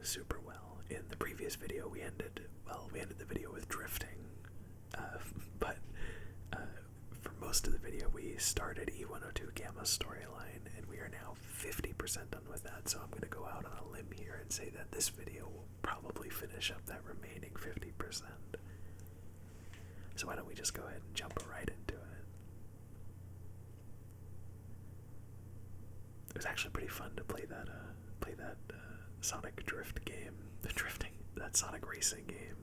super well. In the previous video, we ended the video with drifting, but for most of the video, we started E102 Gamma's storyline, and we are now 50% done with that, so I'm going to go out on a limb here and say that this video will probably finish up that remaining 50%. So why don't we just go ahead and jump right into it. It was actually pretty fun to play that Sonic Drift game, that Sonic Racing game,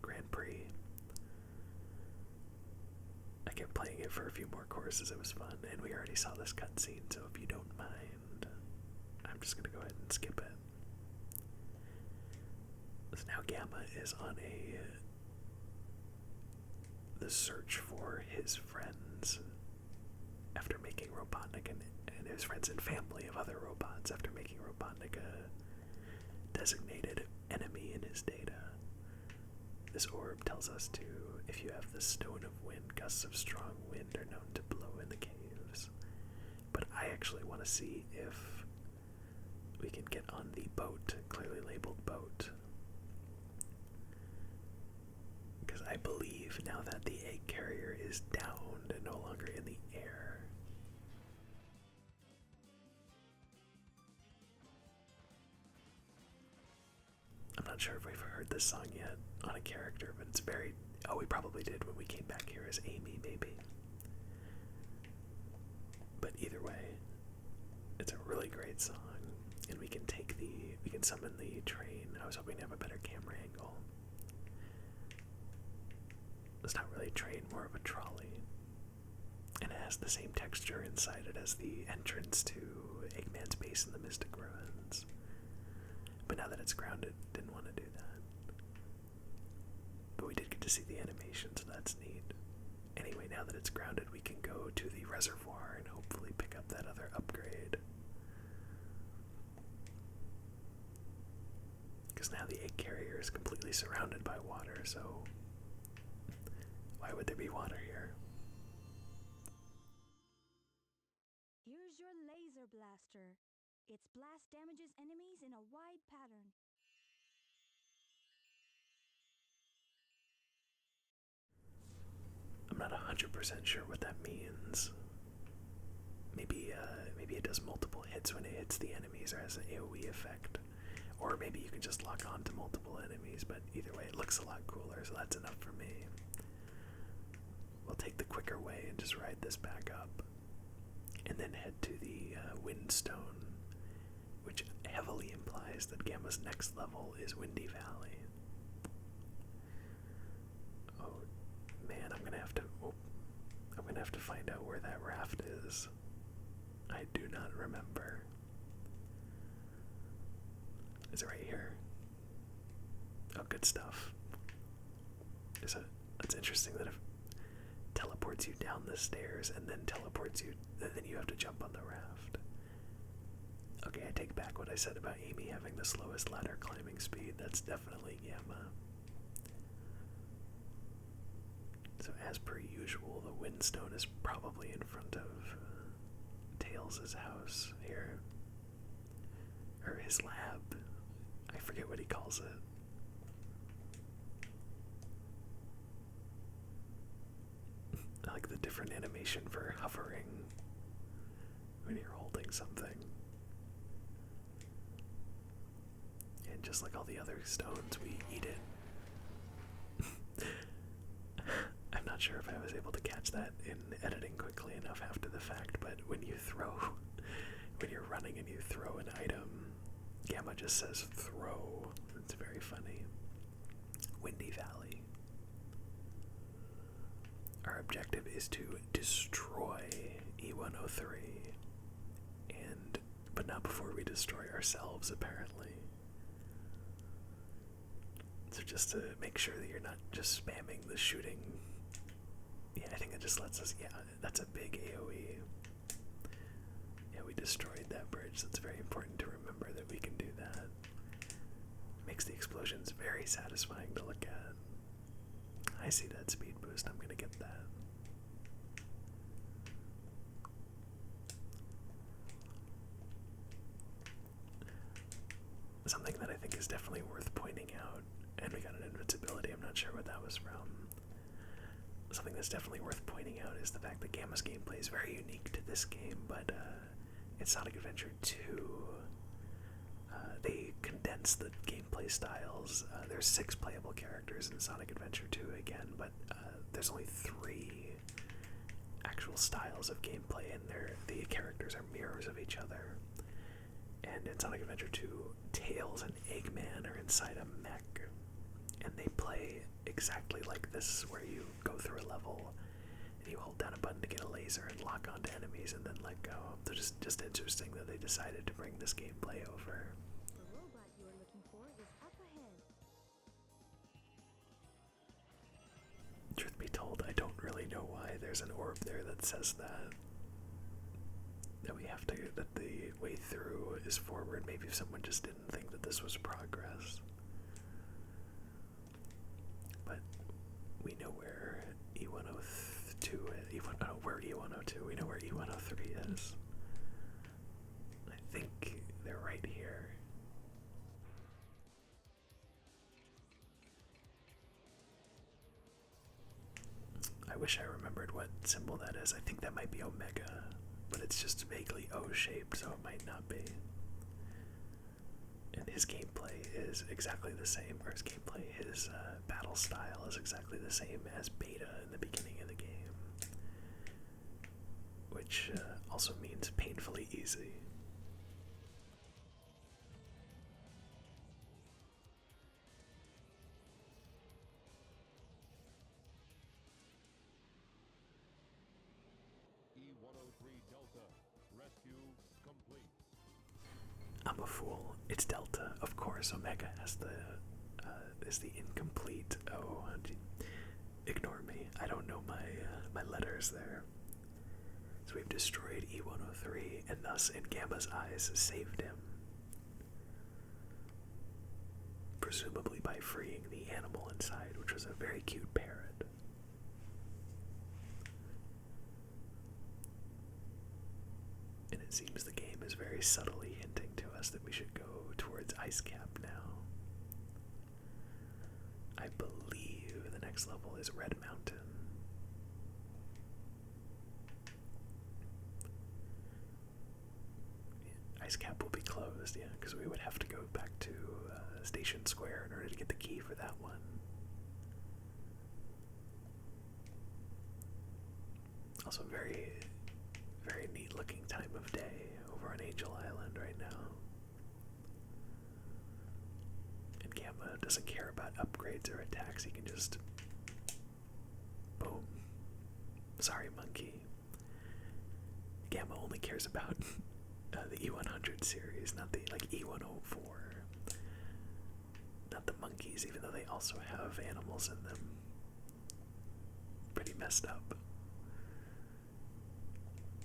Grand Prix. I kept playing it for a few more courses, it was fun, and we already saw this cutscene, so if you don't mind, I'm just gonna go ahead and skip it. So now Gamma is on the search for his friends after making Robotnik and his friends and family of other robots after making Robotnik a designated enemy in his data. This orb tells us to, if you have the Stone of Wind, gusts of strong wind are known to blow in the caves. But I actually want to see if we can get on the boat, clearly labeled boat. Because I believe now that the egg carrier is downed and no longer in the air. I'm not sure if we've heard this song yet on a character, but it's very... Oh, we probably did when we came back here as Amy, maybe. But either way, it's a really great song, and we can summon the train. I was hoping to have a better camera angle. It's not really a train, more of a trolley. And it has the same texture inside it as the entrance to Eggman's base in the Mystic Ruins. But now that it's grounded, didn't want to do that. But we did get to see the animation, so that's neat. Anyway, now that it's grounded, we can go to the reservoir and hopefully pick up that other upgrade. Because now the egg carrier is completely surrounded by water, so why would there be water here? Here's your laser blaster. Its blast damages enemies in a wide pattern. I'm not 100% sure what that means. Maybe it does multiple hits when it hits the enemies or has an AoE effect. Or maybe you can just lock on to multiple enemies, but either way it looks a lot cooler, so that's enough for me. We'll take the quicker way and just ride this back up. And then head to the Windstone, which heavily implies that Gamma's next level is Windy Valley. Oh man, I'm gonna have to find out where that raft is. I do not remember. Is it right here? Oh, good stuff. It's interesting that it teleports you down the stairs and then then you have to jump on the raft. Okay, I take back what I said about Amy having the slowest ladder climbing speed. That's definitely Gamma. So as per usual, the Windstone is probably in front of Tails' house here. Or his lab. I forget what he calls it. I like the different animation for hovering when you're holding something. And just like all the other stones, we eat it. I'm not sure if I was able to catch that in editing quickly enough after the fact, but when you're running and you throw an item, Gamma just says throw. It's very funny. Windy Valley. Our objective is to destroy E103, but not before we destroy ourselves, apparently. So just to make sure that you're not just spamming the shooting. Yeah, I think it just lets us, yeah, that's a big AoE. Yeah, we destroyed that bridge, so it's very important to remember that we can do that. Makes the explosions very satisfying to look at. I see that speed boost, I'm gonna get that. Something that I think is definitely worth pointing out. And we got an invincibility, I'm not sure what that was from. Something that's definitely worth pointing out is the fact that Gamma's gameplay is very unique to this game, but in Sonic Adventure 2, they condensed the gameplay styles. There's 6 playable characters in Sonic Adventure 2 again, but there's only 3 actual styles of gameplay, and the characters are mirrors of each other. And in Sonic Adventure 2, Tails and Eggman are inside a mech, and they play exactly like this, where you go through a level and you hold down a button to get a laser and lock onto enemies and then let go. So just interesting that they decided to bring this gameplay over. The robot you are looking for is up ahead. Truth be told, I don't really know why there's an orb there that says that. That the way through is forward. Maybe if someone just didn't think that this was progress. But we know where E102 where E102, we know where E103 is. I think they're right here. I wish I remembered what symbol that is. I think that might be Omega, but it's just vaguely O-shaped, so it might not be. And his gameplay is exactly the same, or his battle style is exactly the same as Beta in the beginning of the game, which also means painfully easy. E-103 Delta, rescue complete. I'm a fool. It's Delta, of course. Omega has is the incomplete. Oh, ignore me. I don't know my letters there. So we've destroyed E103, and thus, in Gamma's eyes, saved him. Presumably by freeing the animal inside, which was a very cute parrot. And it seems the game is very subtly hinting to us that we should go towards Ice Cap now. I believe the next level is Red Mountain. Ice Cap will be closed, yeah, because we would have to go back to Station Square in order to get the key for that one. Also very, very neat looking time of day over on Angel Island right now. And Gamma doesn't care about upgrades or attacks, he can just boom. Sorry, monkey. Gamma only cares about the E100 series, not the E104. Not the monkeys, even though they also have animals in them. Pretty messed up.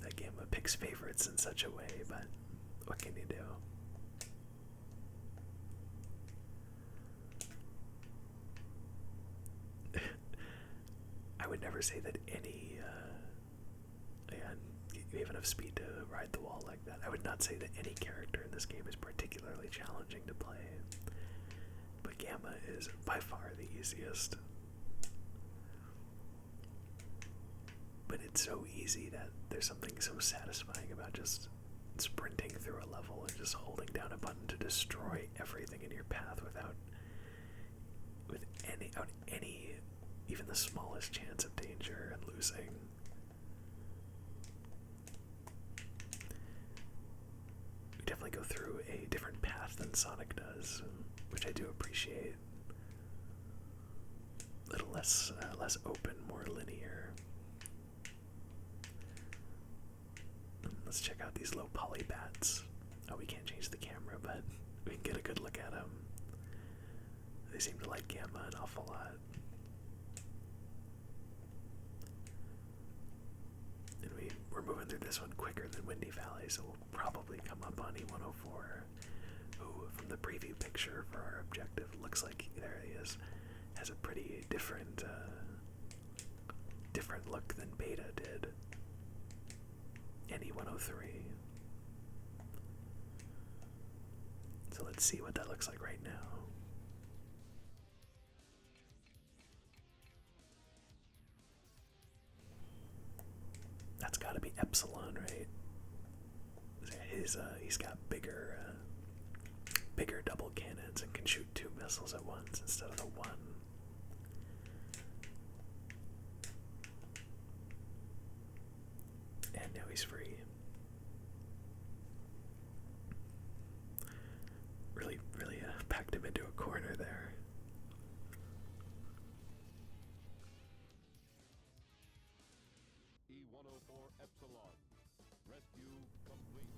That Gamma picks favorites in such a way, but what can you do? I would never say that any, you have enough speed to ride the wall like that. I would not say that any character in this game is particularly challenging to play, but Gamma is by far the easiest. But it's so easy that there's something so satisfying about just sprinting through a level and just holding down a button to destroy everything in your path without any even the smallest chance of danger and losing. We definitely go through a different path than Sonic does, which I do appreciate. A little less open, more linear. Let's check out these low poly bats. Oh, we can't change the camera, but we can get a good look at them. They seem to like Gamma an awful lot. And we're moving through this one quicker than Windy Valley, so we'll probably come up on E104, who, from the preview picture for our objective, looks like, there he is, has a pretty different look than Beta did. And E103. So let's see what that looks like right now. That's got to be Epsilon, right? He's got bigger double cannons and can shoot 2 missiles at once instead of the 1. And now he's free. Really packed him into a corner there. E-104 Epsilon. Rescue complete.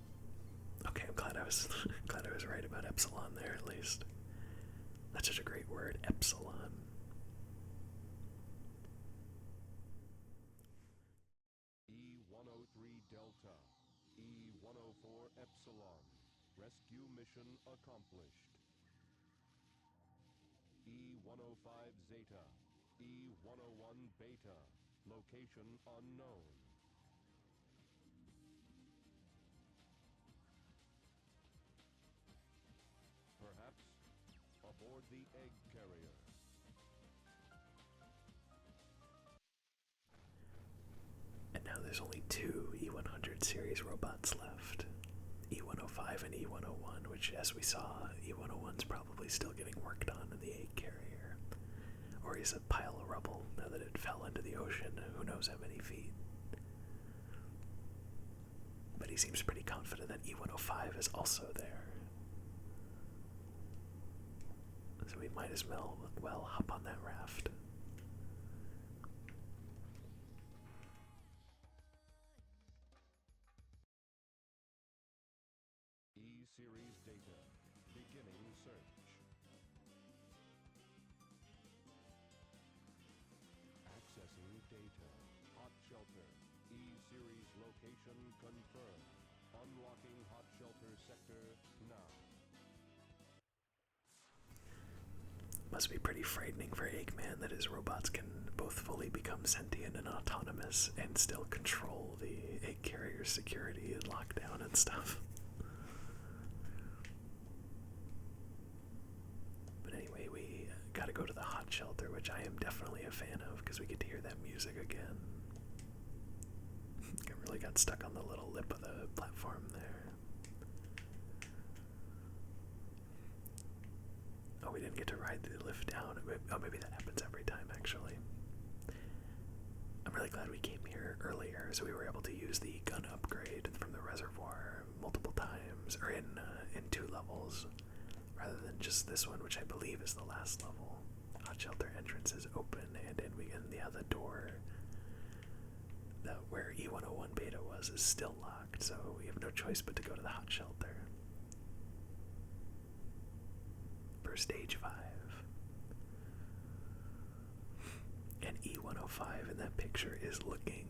Okay, I'm glad I was glad I was right about Epsilon there at least. That's such a great word, Epsilon. E-103 Delta. E-104 Epsilon. Rescue mission accomplished. E-105 Zeta. E-101 Beta. Location unknown. Perhaps aboard the egg carrier. And now there's only 2 E100 series robots left. E105 and E101, which, as we saw, E101's probably still getting worked on in the egg carrier. Or he's a pile of rubble now that it fell into the ocean, who knows how many feet. But he seems pretty confident that E105 is also there. So we might as well hop on that raft. E-Series data. Beginning search. Accessing data. Hot shelter. E-Series location confirmed. Unlocking hot shelter sector now. Must be pretty frightening for Eggman that his robots can both fully become sentient and autonomous and still control the egg carrier's security and lockdown and stuff. But anyway, we gotta go to the hot shelter, which I am definitely a fan of because we get to hear that music again. I really got stuck on the little lip of the platform there. Oh, we didn't get to ride the lift down. Oh, maybe that happens every time, actually. I'm really glad we came here earlier, so we were able to use the gun upgrade from the reservoir multiple times, or in 2 levels, rather than just this one, which I believe is the last level. Hot shelter entrance is open, and the other door, where E101 Beta was, is still locked, so we have no choice but to go to the hot shelter. For stage 5. And E105 in that picture is looking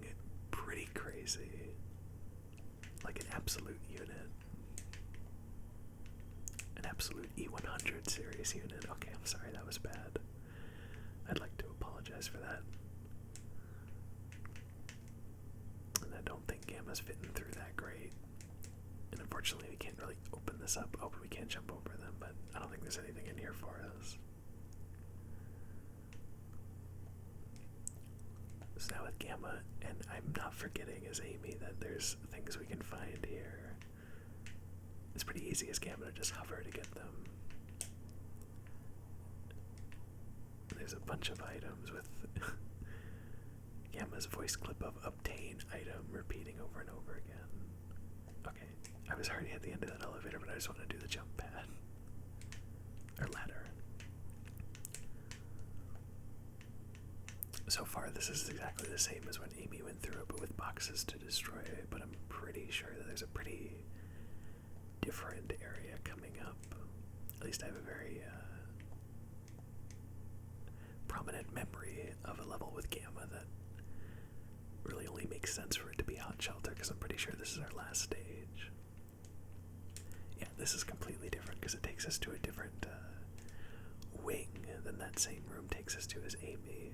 pretty crazy. Like an absolute unit. An absolute E100 series unit. Okay, I'm sorry, that was bad. I'd like to apologize for that. And I don't think Gamma's fitting through that great. And unfortunately we can't really open this up. Oh, but we can't jump over them, but I don't think there's anything in here for us. So now with Gamma, and I'm not forgetting as Amy that there's things we can find here. It's pretty easy as Gamma to just hover to get them. There's a bunch of items with Gamma's voice clip of obtain item repeating over and over again. Okay, I was already at the end of that elevator, but I just want to do the jump pad. Or ladder. So far, this is exactly the same as when Amy went through it, but with boxes to destroy it. But I'm pretty sure that there's a pretty different area coming up. At least I have a very prominent memory of a level with Gamma that really only makes sense for it to be hot shelter, because I'm pretty sure this is our last stage. Yeah, this is completely different because it takes us to a different wing than that same room takes us to as Amy.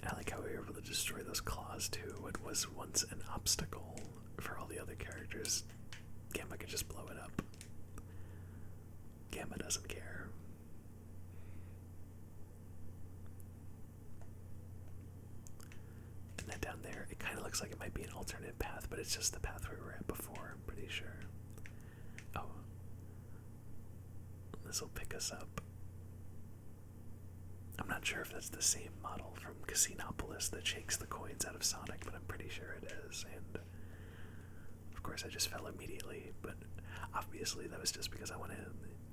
I like how we were able to destroy those claws happens to what was once an obstacle for all the other characters. Gamma can just blow it up. Gamma doesn't care. And then down there, it kind of looks like it might be an alternate path, but it's just the path we were at before, I'm pretty sure. Oh. This will pick us up. I'm not sure if that's the same model from Casinopolis that shakes the coins out of Sonic, but I'm pretty sure it is, and of course I just fell immediately, but obviously that was just because I want to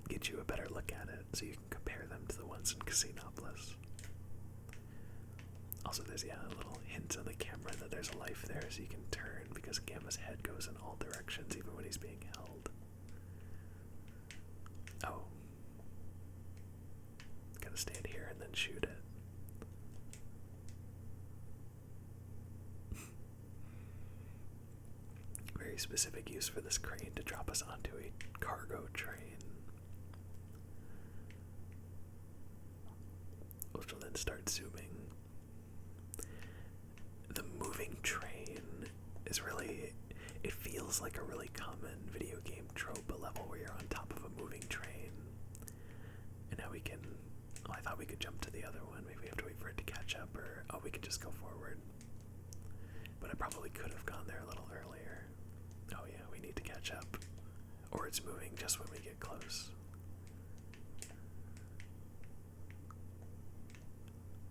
get you a better look at it, so you can compare them to the ones in Casinopolis. Also, there's, yeah, a little hint on the camera that there's a life there, so you can turn, because Gamma's head goes in all directions, even when he's being held. Oh. Gotta stand here and then shoot it. Very specific use for this crane to drop us onto a cargo train. Which will then start zooming. The moving train is really, it feels like a really common video game trope, a level where you're on top of a moving train. And now we can, oh, I thought we could jump to the other one. Maybe we have to wait for it to catch up, or, oh, we can just go forward. But I probably could have gone there a little earlier. Oh yeah, we need to catch up. Or it's moving just when we get close.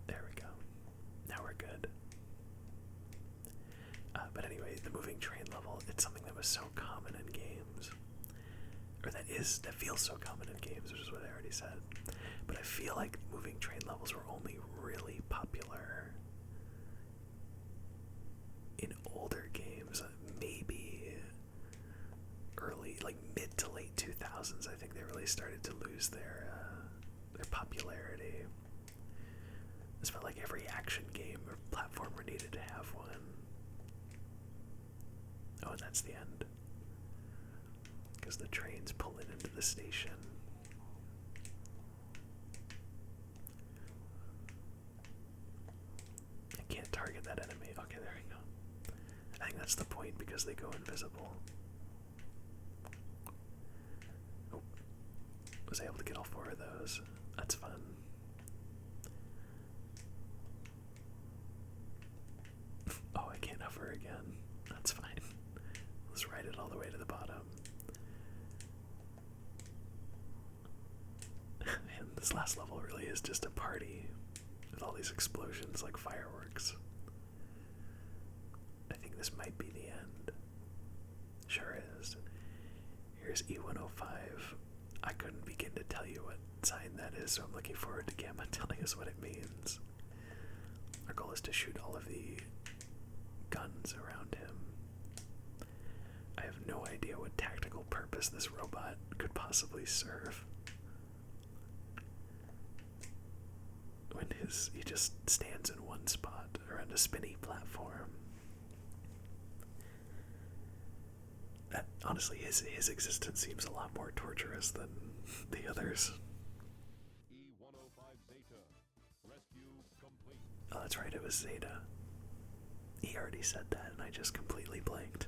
There we go. Now we're good. But anyway, the moving train level, it's something that was so common in games. Or that feels so common in games, which is what I already said. But I feel like moving train levels were only really popular in older games, maybe early, like mid to late 2000s. I think they really started to lose their popularity. It's felt like every action game or platformer needed to have one. Oh, and that's the end. Because the trains pull in into the station. I can't target that enemy. Okay, there we go. I think that's the point because they go invisible. Oh, was I able to get all 4 of those? That's fun. Oh, I can't hover again. That's fine. Let's ride it all the way to the bottom. And this last level really is just a party with all these explosions like fireworks. I think this might be the end. Sure is. Here's E105. I couldn't begin to tell you what sign that is, so I'm looking forward to Gamma telling us what it means. Our goal is to shoot all of the guns around him. I have no idea what tactical purpose this robot could possibly serve. When he just stands in one spot around a spinny platform. That, honestly, his existence seems a lot more torturous than the others. E105 Zeta. Rescue complete. Oh, that's right, it was Zeta. He already said that, and I just completely blanked.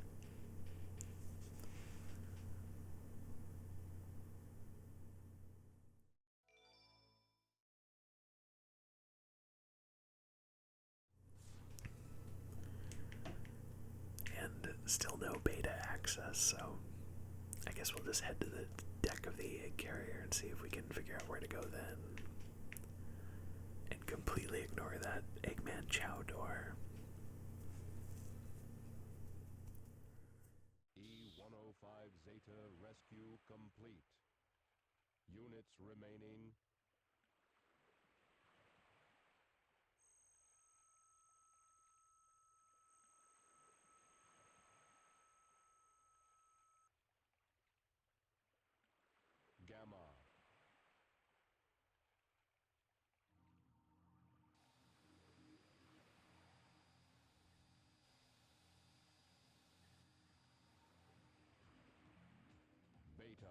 And still no beta access, so I guess we'll just head to the deck of the egg carrier and see if we can figure out where to go then. And completely ignore that Eggman Chow door. E105 Zeta rescue complete. Units remaining. Gamma. Beta.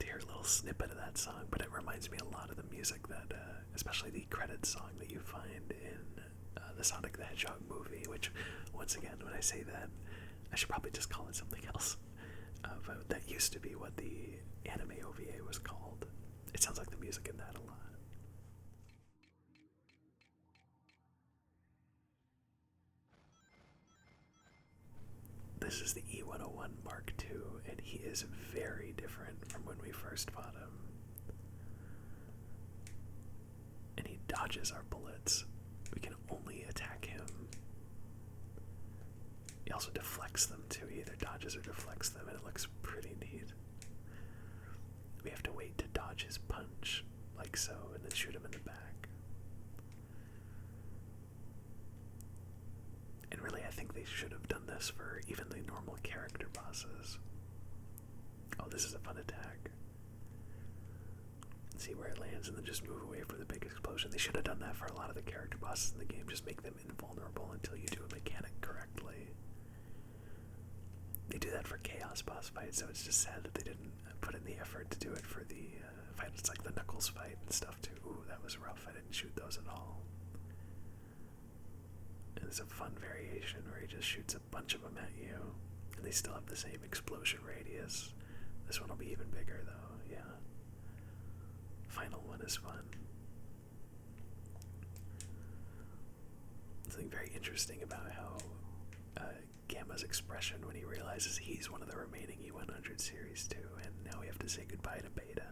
to hear a little snippet of that song, but it reminds me a lot of the music that, especially the credits song that you find in the Sonic the Hedgehog movie, which, once again, when I say that, I should probably just call it something else. But that used to be what the anime OVA was called. It sounds like the music in that a lot. This is the E101 Mark II, and he is very different from when we first fought him. And he dodges our bullets. We can only attack him. He also deflects them too. He either dodges or deflects them, and it looks pretty neat. We have to wait to dodge his punch, like so, and then shoot him in the back. And really, I think they should have done this for even the normal character bosses. Oh, this is a fun attack. See where it lands and then just move away from the big explosion. They should have done that for a lot of the character bosses in the game. Just make them invulnerable until you do a mechanic correctly. They do that for Chaos boss fights, so it's just sad that they didn't put in the effort to do it for the fights like the Knuckles fight and stuff too. Ooh, that was rough. I didn't shoot those at all. And there's a fun variation where he just shoots a bunch of them at you, and they still have the same explosion radius. This one will be even bigger though, yeah. Final one is fun. Something very interesting about how Gamma's expression when he realizes he's one of the remaining E100 series too, and now we have to say goodbye to Beta,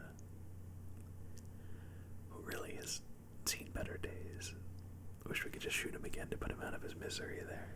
who really has seen better days. Wish we could just shoot him again to put him out of his misery there.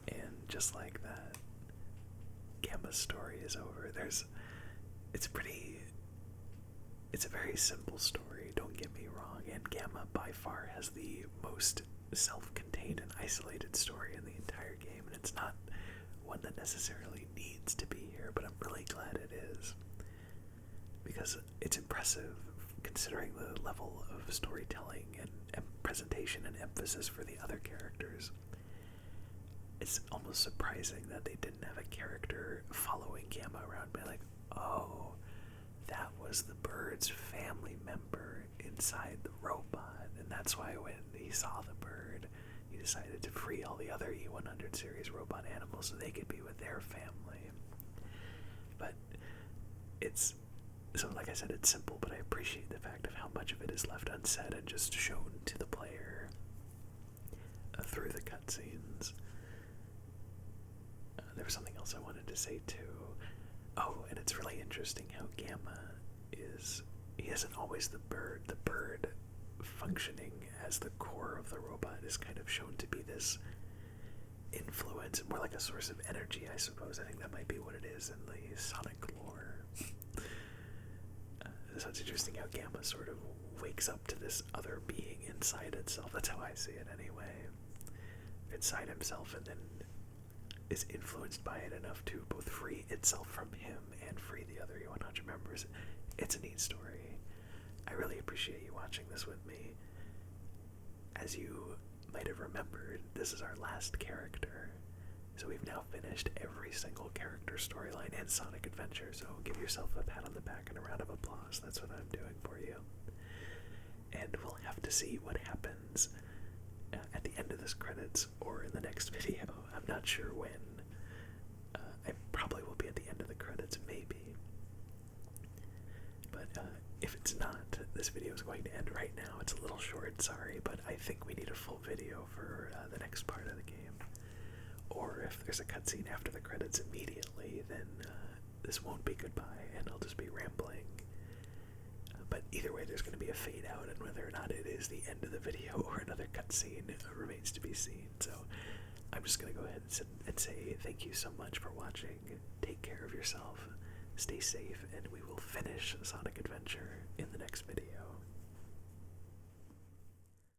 And just like that, Gamma's story is over. It's a very simple story, don't get me wrong, and Gamma by far has the most self-contained and isolated story in the entire game, and it's not one that necessarily needs to be here, but I'm really glad it is, because it's impressive considering the level of storytelling and presentation and emphasis for the other characters. It's almost surprising that they didn't have a character following Gamma around, being like, oh, that was the bird's family member inside the robot, and that's why when he saw the bird, he decided to free all the other E100 series robot animals so they could be with their family. But it's, so like I said, it's simple, but I appreciate the fact of how much of it is left unsaid and just shown to the player through the cutscenes. There was something else I wanted to say too. Oh, and it's really interesting how Gamma he isn't always the bird. The bird functioning as the core of the robot is kind of shown to be this influence, more like a source of energy, I suppose. I think that might be what it is in the Sonic lore. So it's interesting how Gamma sort of wakes up to this other being inside itself. That's how I see it anyway. Inside himself, and then is influenced by it enough to both free itself from him and free the other E100 members. It's a neat story. I really appreciate you watching this with me. As you might have remembered, this is our last character. So we've now finished every single character storyline in Sonic Adventure, so give yourself a pat on the back and a round of applause. That's what I'm doing for you. And we'll have to see what happens at the end of this credits or in the next video. I'm not sure when. I probably will be at the end of the credits, maybe. But if it's not, this video is going to end right now. It's a little short, sorry, but I think we need a full video for the next part of the game. Or if there's a cutscene after the credits immediately, then this won't be goodbye, and I'll just be rambling. But either way, there's going to be a fade out, and whether or not it is the end of the video or another cutscene remains to be seen. So I'm just going to go ahead and say thank you so much for watching. Take care of yourself, stay safe, and we will finish Sonic Adventure in the next video.